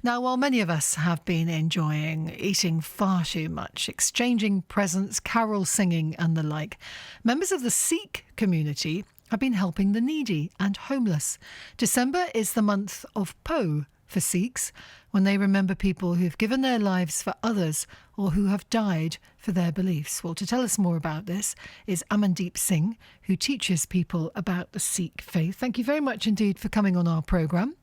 Now, while many of us have been enjoying eating far too much, exchanging presents, carol singing and the like, members of the Sikh community have been helping the needy and homeless. December is the month of Po for Sikhs, when they remember people who've given their lives for others or who have died for their beliefs. Well, to tell us more about this is Amandeep Singh, who teaches people about the Sikh faith. Thank you very much indeed for coming on our programme.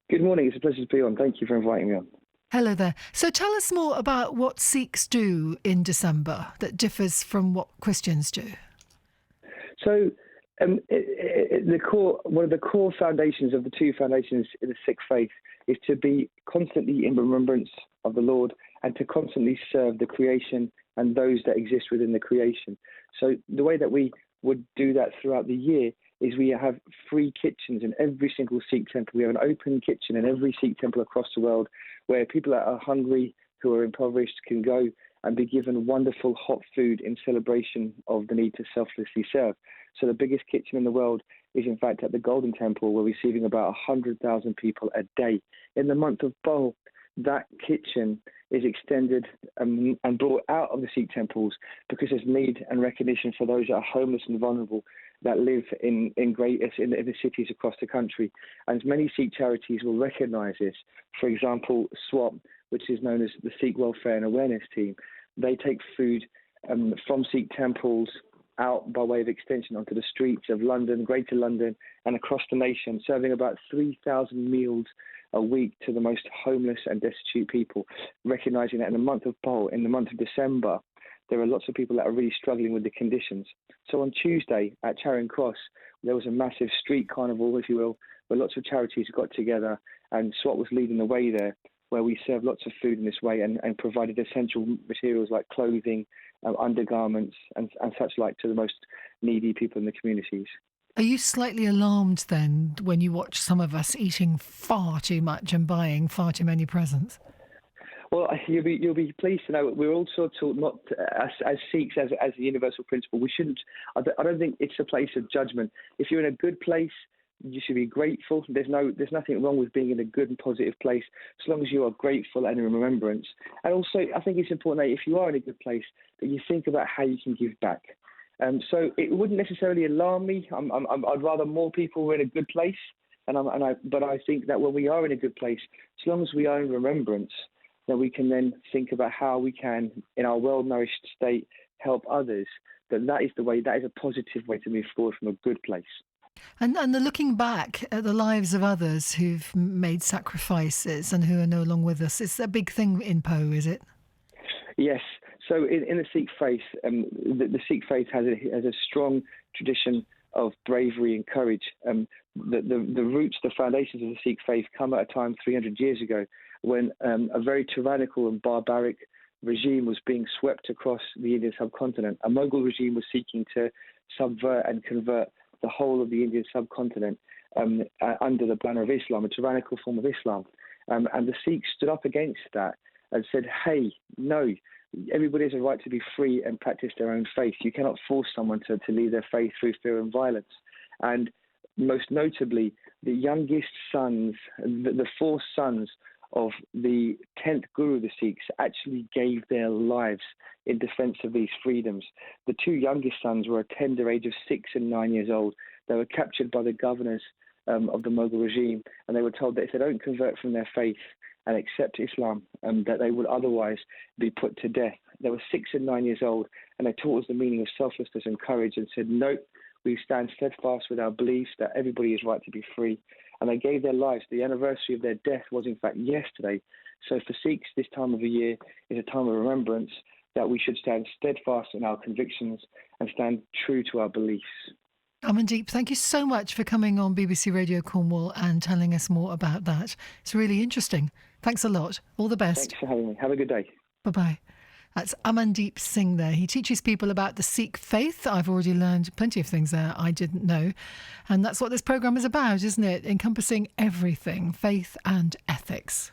Good morning. It's a pleasure to be on. Thank you for inviting me on. Hello there. So tell us more about what Sikhs do in December that differs from what Christians do. So one of the core foundations of the two foundations in the Sikh faith is to be constantly in remembrance of the Lord and to constantly serve the creation and those that exist within the creation. So the way that we would do that throughout the year is we have free kitchens in every single Sikh temple. We have an open kitchen in every Sikh temple across the world where people that are hungry, who are impoverished, can go and be given wonderful hot food in celebration of the need to selflessly serve. So the biggest kitchen in the world is in fact at the Golden Temple. We're receiving about 100,000 people a day. In the month of Bo, that kitchen is extended and brought out of the Sikh temples because there's need and recognition for those that are homeless and vulnerable that live in the cities across the country. And many Sikh charities will recognise this. For example, SWAP, which is known as the Sikh Welfare and Awareness Team, they take food from Sikh temples out by way of extension onto the streets of London, Greater London, and across the nation, serving about 3,000 meals a week to the most homeless and destitute people, recognising that in the month of Pol, in the month of December, there are lots of people that are really struggling with the conditions. So on Tuesday at Charing Cross, there was a massive street carnival, if you will, where lots of charities got together, and SWAT was leading the way there, where we served lots of food in this way and provided essential materials like clothing, undergarments and such like to the most needy people in the communities. Are you slightly alarmed then when you watch some of us eating far too much and buying far too many presents? Well, you'll be pleased to know we're also taught not to, as Sikhs, as a universal principle. We shouldn't. I don't think it's a place of judgment. If you're in a good place, you should be grateful. There's nothing wrong with being in a good and positive place, as long as you are grateful and in remembrance. And also, I think it's important that if you are in a good place, that you think about how you can give back. So it wouldn't necessarily alarm me. I'd rather more people were in a good place, but I think that when we are in a good place, as long as we are in remembrance, that we can then think about how we can, in our well-nourished state, help others. That is the way. That is a positive way to move forward from a good place. And the looking back at the lives of others who've made sacrifices and who are no longer with us, it's a big thing in Po, is it? Yes. So in the Sikh faith, the Sikh faith has a strong tradition of bravery and courage. The roots, the foundations of the Sikh faith come at a time 300 years ago when a very tyrannical and barbaric regime was being swept across the Indian subcontinent. A Mughal regime was seeking to subvert and convert the whole of the Indian subcontinent under the banner of Islam, a tyrannical form of Islam. And the Sikhs stood up against that and said, hey, no, everybody has a right to be free and practice their own faith. You cannot force someone to leave their faith through fear and violence. And most notably, the youngest sons, the four sons of the 10th Guru of the Sikhs actually gave their lives in defense of these freedoms. The two youngest sons were a tender age of 6 and 9 years old. They were captured by the governors of the Mughal regime, and they were told that if they don't convert from their faith and accept Islam, that they would otherwise be put to death. They were 6 and 9 years old, and they taught us the meaning of selflessness and courage and said, no, we stand steadfast with our beliefs that everybody is right to be free. And they gave their lives. The anniversary of their death was, in fact, yesterday. So for Sikhs, this time of the year is a time of remembrance that we should stand steadfast in our convictions and stand true to our beliefs. Amandeep, thank you so much for coming on BBC Radio Cornwall and telling us more about that. It's really interesting. Thanks a lot. All the best. Thanks for having me. Have a good day. Bye-bye. That's Amandeep Singh there. He teaches people about the Sikh faith. I've already learned plenty of things there I didn't know. And that's what this programme is about, isn't it? Encompassing everything, faith and ethics.